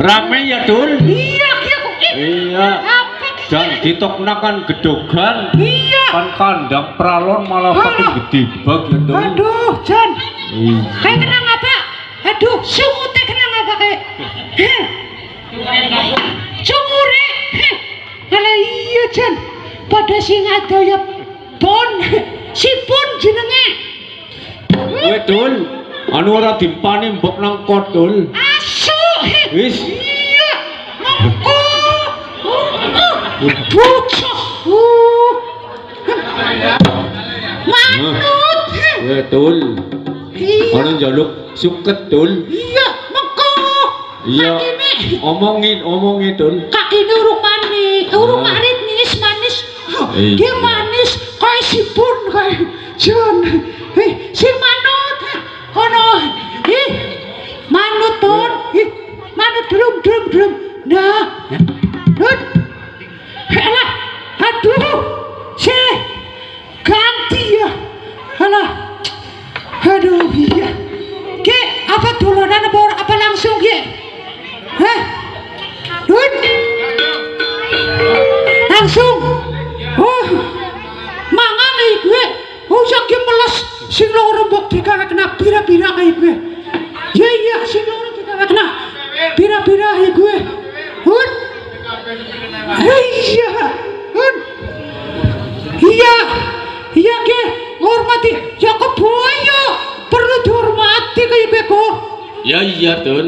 Rame ya Dul? Iya kok. Iya. Dan ditoknakan gedogan. Iya. Kan kandang pralon malah pakai gede bag ya Dul. Aduh, Jan. Iya. Kayak kenang apa? Aduh, sumute kenang apa kayak? Sumure. Alah iya Jan. Pada sing adoh pon. Sipun jenenge. Kowe Dul, anu ora dimpani mbok nang kot Dul. Asu. Wis. Iya. Mongko. Bocah. Manut. Dul. Ana njaluk suket Dul. Iya, mongko. Iya. Omongin Dul. Kaki ini urung manis manis. Dia manis kayak sipun kayak Jan. Si manut. Ono. Manut pun. Manut drum. Nah. Nut. Alah. Aduh. Si ganti ya. Alah. Aduh iya. Ki, apa dolanan apa langsung ki? Hah? Nut. Langsung. Oh. Mangan iki gue. Oh saking meles sing loro mbok dikawekna pira-pira kae gue. Iya sing loro dikawekna pira-pira kae gue. Hun. Iya. Hun. Iya ke hormati ya keboyo perlu dihormati kae gue kok. Ya iya Dul.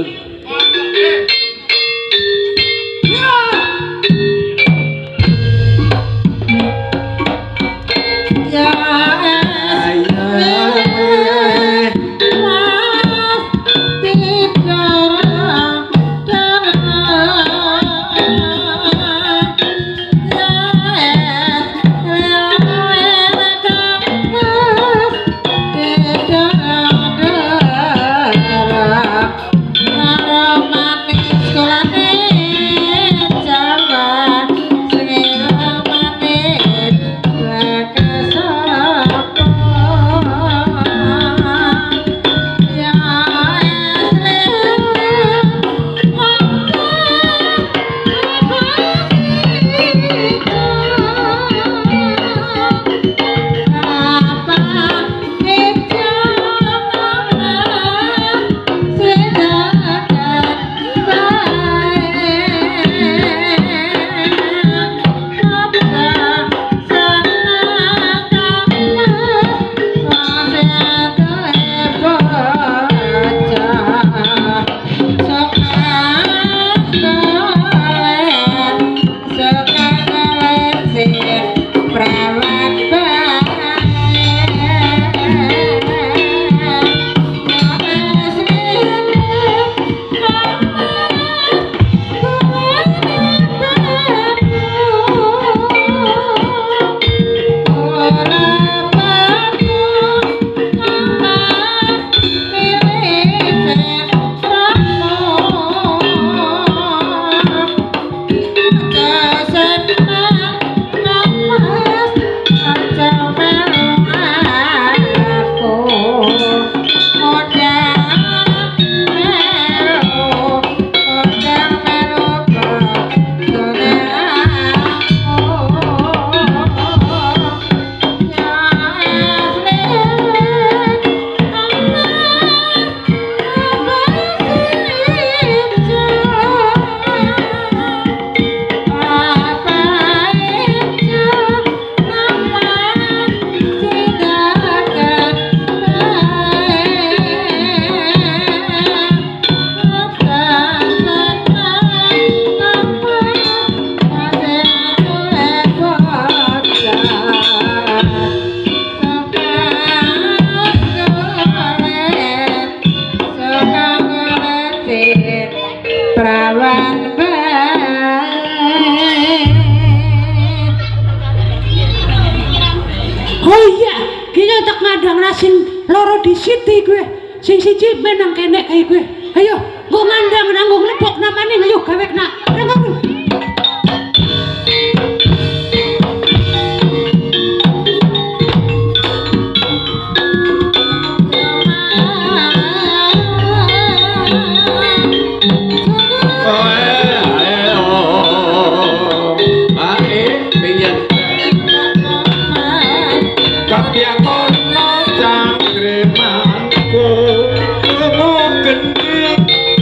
Sing siji menang kene kae kowe. Ayo, nggo ngandang nanggung lepok namane ayo gawekna.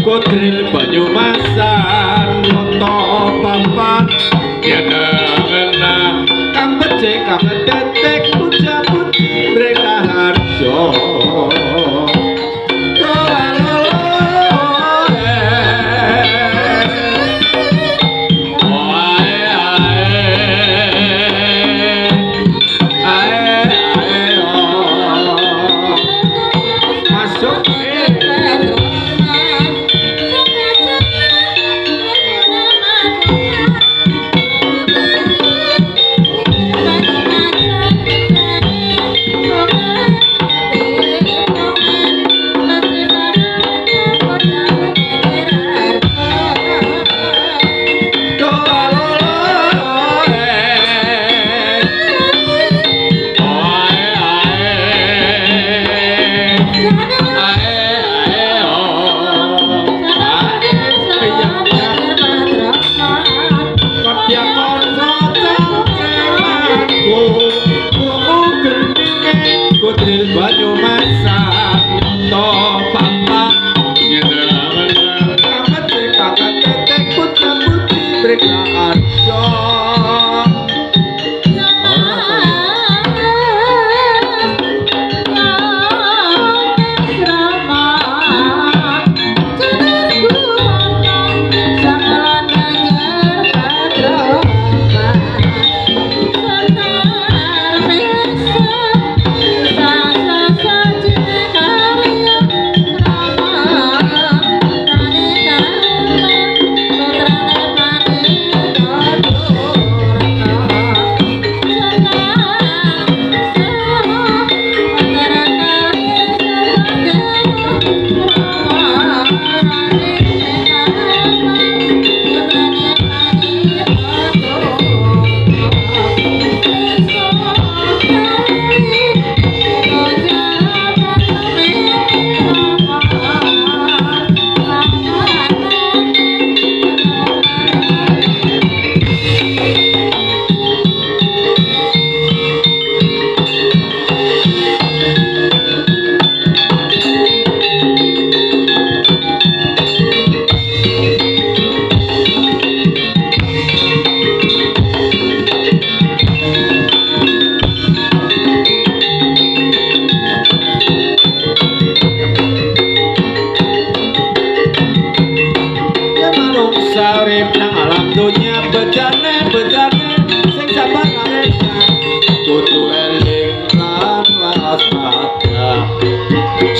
Kodril banyu masan noto papat yana kang becik kang detek puja putih mereka harjo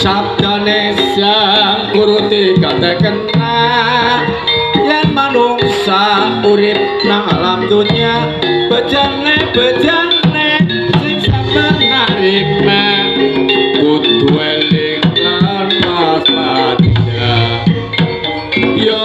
sabdane sang kuruti katekena yen manungsa urip nang alam dunya bejane sing sabar narima kudu eling lan waspada yo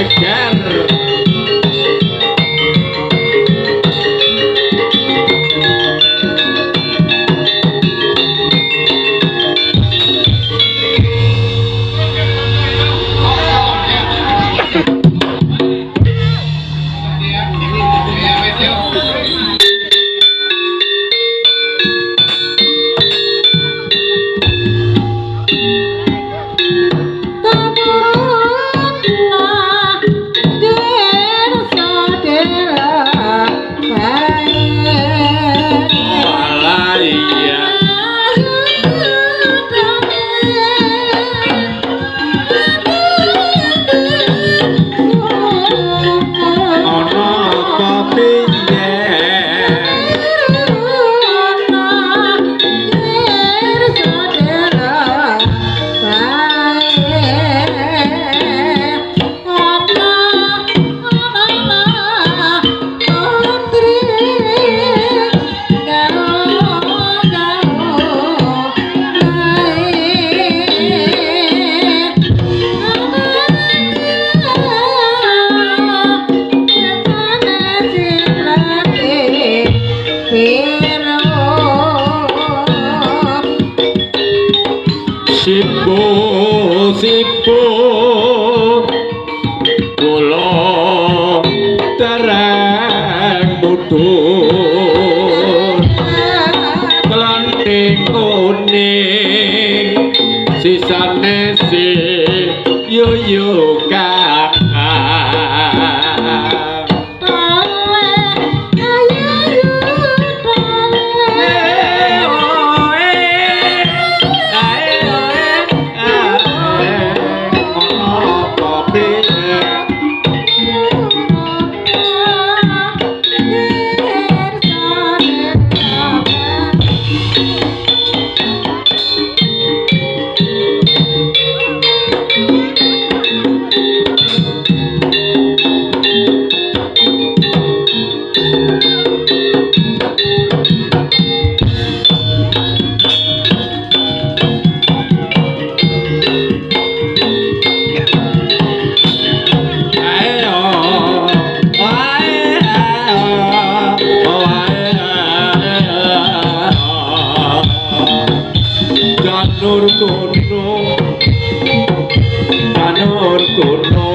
geger. Walah iya. Ono apa piye? Sipo sipo kula terang mutur kelanting kuning sisane si yo kakak. Janur kono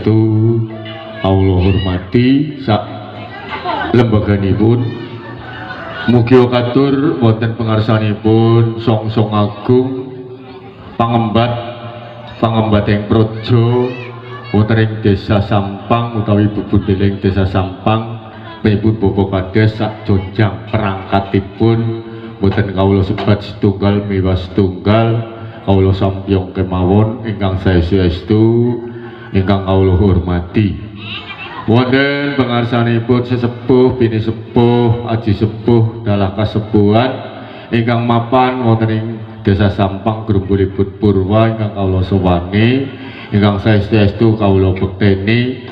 saestu kawula hormati sak lembaganipun. Mugi katur wonten pangarsanipun Songsong Agung pangembat ing praja wonten ing Desa Sampang utawi bebundeling Desa Sampang pripun Bapak Kades sak jonjang perangkatipun boten kawula sebat setunggal miwas setunggal kawula sampyong kemawon ingkang saestu ingkang kawula hormati. Wonten pangarsanipun sesepuh bini sepuh aji sepuh dalah kasepuhan ingkang mapan wonten ing Desa Sampang Grumbulipun Purwa ingkang kawula sowangi ingkang saestu kawula bekteni.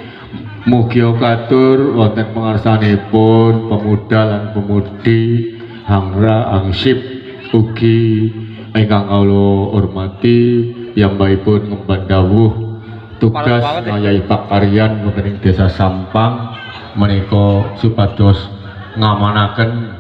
Mugi katur wonten pangarsanipun pemuda lan pemudi hangra angsip ugi ingkang kawula hormati piyambakipun ngemban dawuh tugas ngayahi pakaryan wonten ing Desa Sampang menika supados ngamanaken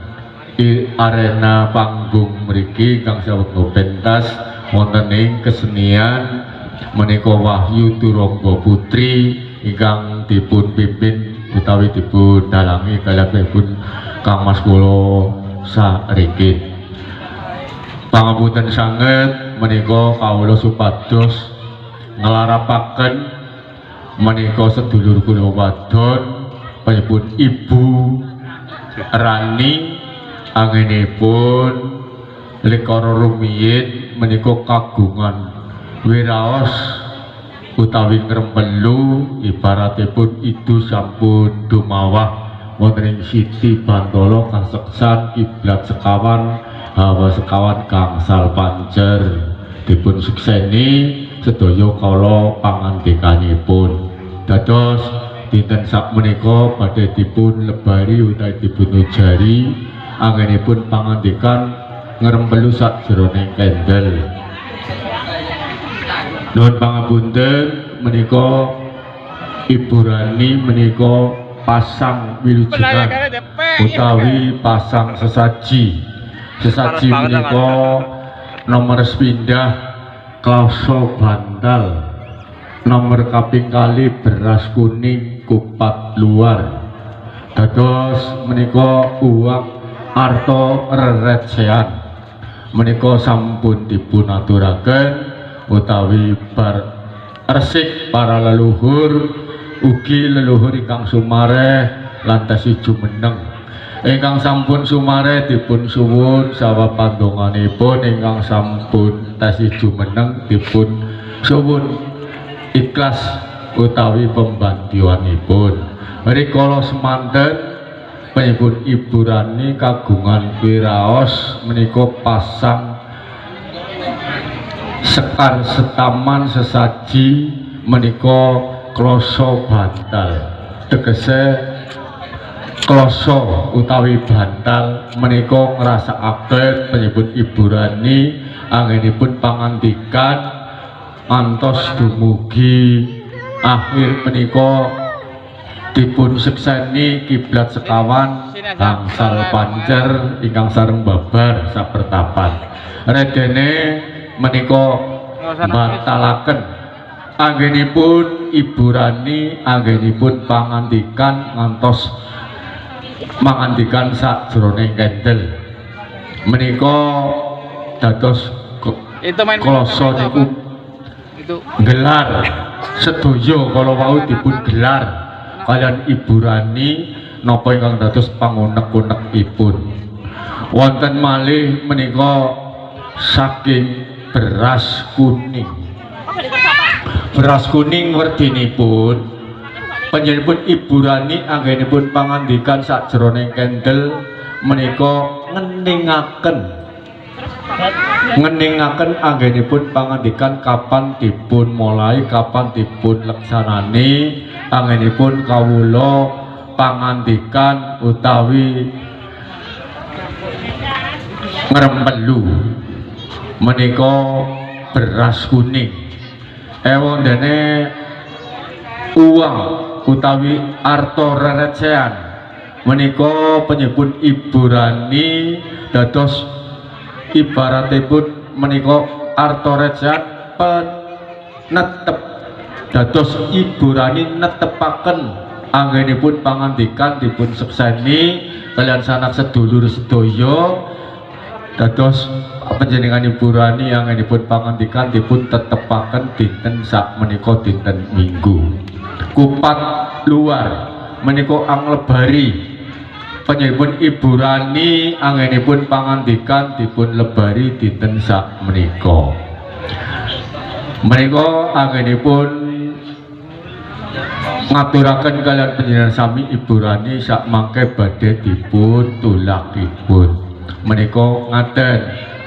arena panggung mriki kang sawetara pentas wonten ing kesenian menika Wahyu Turangga Putri ingkang dipun pimpin utawi dipun dalangi kalebetipun Kang Mas kula sarengkit. Pangapunten sanget menika kawula supados ngelarapaken menika sedulur kula wadon panjenengan Ibu Rani anggenipun lekara rumiyin menika kagungan wiraos utawi ngrembelu ibaratipun itu sampun dumawah wonten ing Siti Bantala kaseksan kiblat sekawan hawa sekawan gangsal pancer dipun sukseni sedaya kala pangandikanipun. Dados dinten sakmenika badhe dipun lebari utawi dipun ujari anggenipun pangandikan ngrembelu sakjroning kendel. Nuwun pangapunten menika Ibu Rani menika pasang wilujengan utawi pasang sesaji menika nomor sepindah Klauso Bantal nomor kaping kali beras kuning kupat luar. Dados menika uang arto reretsean menika sampun dipun aturaken utawi bar resik para leluhur ugi leluhur ingkang sumareh lantas jumeneng ingkang sampun sumare dipun suwun sawa pandonganipun ingkang sampun tasih jumeneng dipun suwun ikhlas utawi pembantuanipun. Rikala semanten panjenengan Ibu Rani kagungan wiraos menika pasang sekar setaman sesaji menika Kloso Bantal tegese kloso utawi bantal menika ngrasakaken penyebut Ibu Rani anggenipun pangandikan ngantos dumugi akhir menika dipun sekseni kiblat sekawan gangsal pancer ingkang sareng babar sapertapan redene menika batalaken anggenipun Ibu Rani anggenipun pangandikan ngantos mangandikan sakjroning kendel menika dados kloso niku gelar sedaya kala wau dipun gelar kalian Ibu Rani napa ingkang dados pangunek-unekipun. Wonten malih menika saking beras kuning. Beras kuning werdinipun panjenenganipun Ibu Rani anggenipun pangandikan sakjroning kendel menika ngeningaken anggenipun pangandikan kapan dipun mulai kapan dipun leksanani anggenipun kawula pangandikan utawi ngrembelu menika beras kuning ewondene uang utawi arto reretsean menika penyebut Ibu Rani dados ibaratipun menika arto reretsean penetep dados Ibu Rani netepaken anggenipun pangandikan dipun sekseni kalian sanak sedulur sedaya dados panjenengan Ibu Rani anggenipun pangandikan dipun tetepaken dinten sak menika dinten Minggu. Kupat luar menika anglebari panjenenganipun Ibu Rani anggenipun pangandikan dipun lebari dinten sak menika. Menika anggenipun ngaturaken kalian panjenengan sami Ibu Rani sak mangke badhe dipun tulakipun. Menika ngaten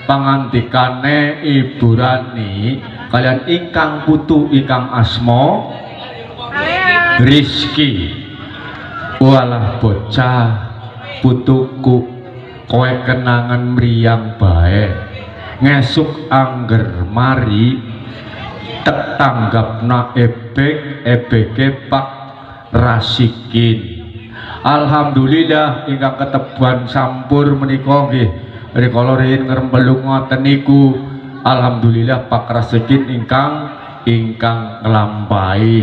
pangandikane Ibu Rani kalian ingkang putu ingkang asma Rizki. Walah bocah putuku kowe kenangan mriyang bae ngesuk angger mari tek tanggapna ebek Pak Rasikin. Alhamdulillah ingkang keteban sampur menika nggih rikala riyin ngrembelung ngoten niku. Alhamdulillah Pak Rasikin ingkang nglampahi.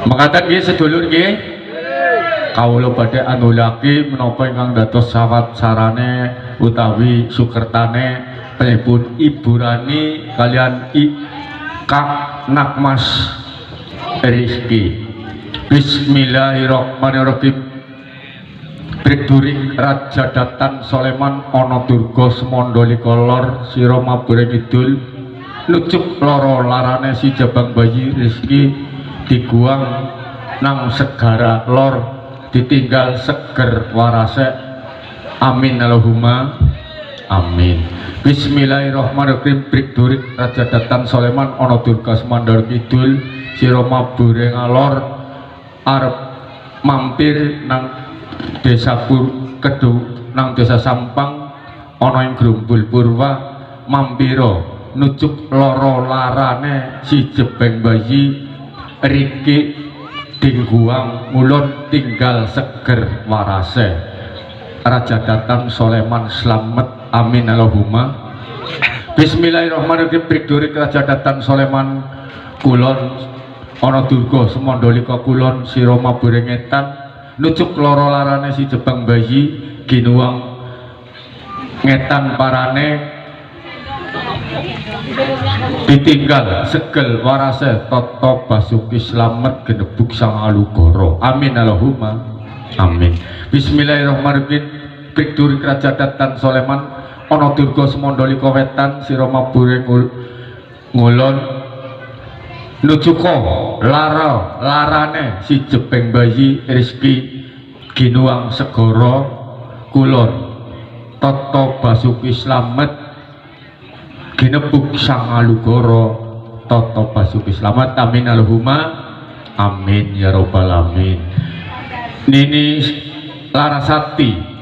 Mekaten nggih sedulur nggih. Kawula badhe anulaki menapa ingkang dados sawat sarane utawi sukertane penipun Ibu Rani kalian Kak Nakmas Rizki. Bismillahirrahmanirrahim. Briduri Raja Datan Soleman ana durga semandalika lor sira mabure kidul nucuk loro larane si jabang bayi Rizki diguang nang segara lor ditinggal seger warase. Amin Allahumma amin. Bismillahirrahmanirrahim. Briduri Raja Datan Soleman ana durga semandalika kidul sira mabure ngalor arep mampir nang desa Kedu nang desa Sampang ana ing Grumbul Purwa mampira nucuk loro larane si jebeng bayi Riki dingguang mulun tinggal seger warase. Raja Datan Soleman slamet. Amin Allahumma. Bismillahirrahmanirrahim. Briduri Raja Datan Soleman kulon ana durga semandalika kulon sira mabure ngetan nucuk loro larane si jebang bayi ginuang ngetan parane ditinggal segel warase tata basuki slamet genebuk sang alugara. Amin Allahumma amin. Bismillahirrahmanirrahim. Briduri Raja Datan Soleman ana durga semandalika wetan sira mabure ngulon nucuko larane si jebeng bayi Rizki ginuang segara kulon tata basuki slamet ginebuk sang alugara tata basuki slamet. Amin Allahumma amin ya rabbal alamin. Nini Larasati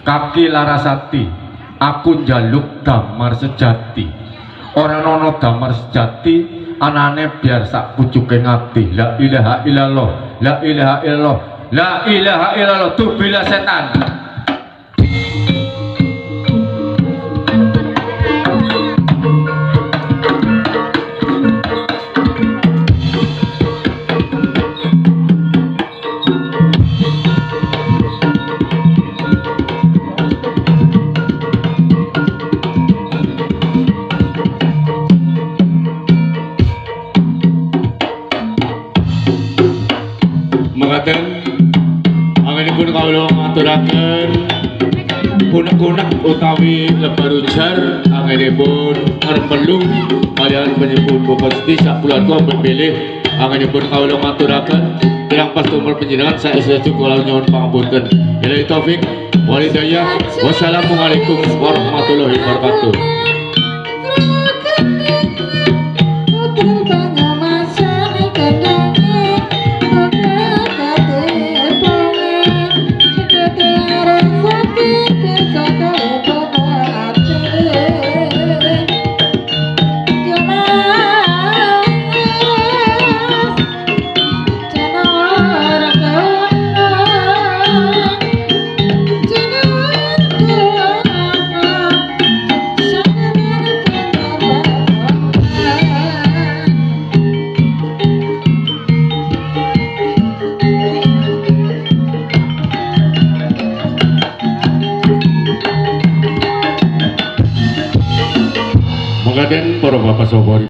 kaki Larasati aku njaluk damar sejati ora ana damar sejati anane biar sak pucuke ngati. La ilaha illallah, la ilaha illallah, la ilaha illallah. Tuh bila setan. Mekaten anggenipun kawula ngaturaken kunek-kunek utawi lebar ujar anggenipun ngrempelung kaliyan penyebut Bupati sak keluarga memilih anggenipun kawula ngaturaken kirang pas tumor panjenengan saestu kula nyuwun pangapunten. Billahi taufik wal hidayah. Wassalamualaikum warahmatullahi wabarakatuh. Kabupaten para bapak sahabat